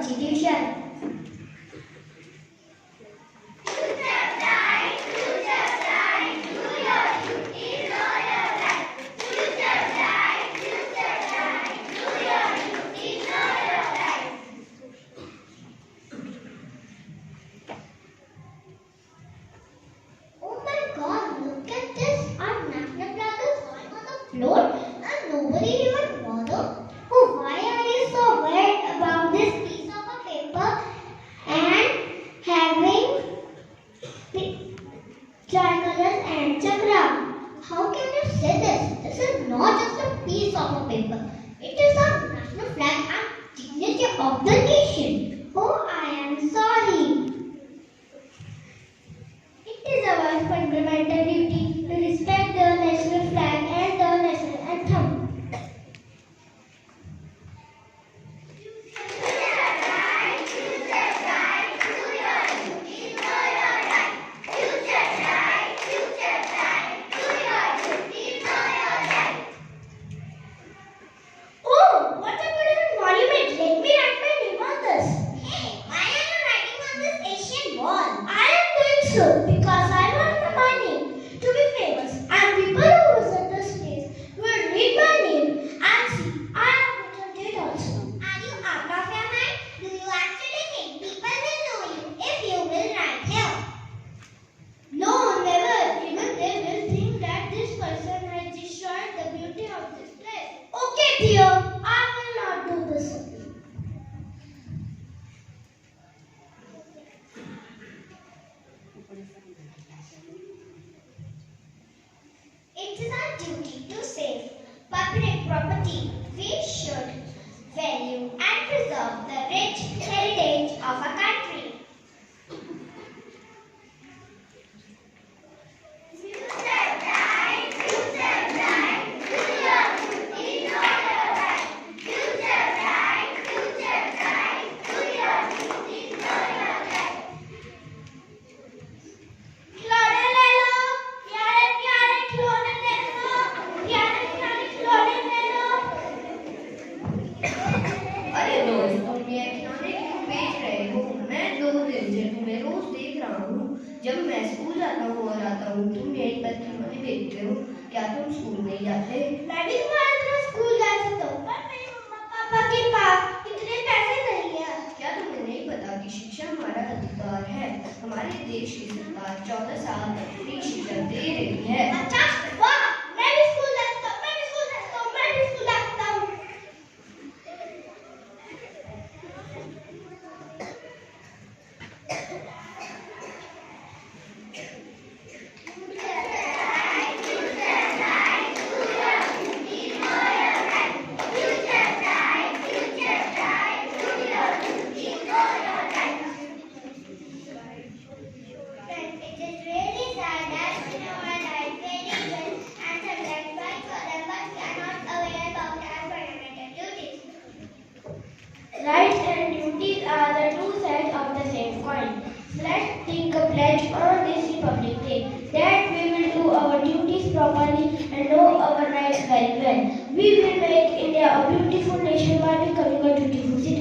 Constitution. Oh my God, look at this. Our national flag is lying on the floor and nobody even bothered. Oh, why are you so worried about this piece of a paper and having tricolors and chakra? How can you say this? This is not just a piece of a paper. It is our national flag and dignity of the nation. Oh, I am sorry. It is our fundamental duty to respect the national flag and the national anthem. Oh, what a beautiful monument! Let me write my name on this. Hey, why are you writing on this Asian wall? I am doing so because I want my name to be famous and people who visit this place will read my name and see I have written it also. Are you out of your mind? Do you actually think people will know you if you will write here? No, never. Even they will think that this person has destroyed the beauty of this place. Okay, dear, I will not do this again. It is our duty to save public property. We should value and preserve the rich heritage of our country. अरे दोस्त तुम ये खिलौने क्यों बेच रहे हो? मैं 2 दिन से तुम्हें रोज देख रहा हूँ। जब मैं स्कूल जाता हूँ और आता हूँ तुम यहीं पर खिलौने बेचते हो। क्या तुम स्कूल नहीं जाते? मैं भी तुम्हारी तरह स्कूल जा सकता हूँ पर मेरे मम्मा पापा के पास इतने पैसे नहीं है। क्या तुम्हें नहीं पता कि शिक्षा हमारा अधिकार है? हमारे देश की सरकार 14 साल तक फ्री शिक्षा दे रही है। अच्छा, वाह! मैं भी स्कूल जा सकता हूँ, मैं भी स्कूल जा सकता हूँ, मैं भी स्कूल जा सकता हूँ। It is really sad that we know our life very well and sometimes fight for them but we are not aware about our fundamental duties. Rights and duties are the two sides of the same coin. Let's take a pledge on this Republic Day that we will do our duties properly and know our rights very well. We will make India a beautiful nation by becoming a dutiful citizen.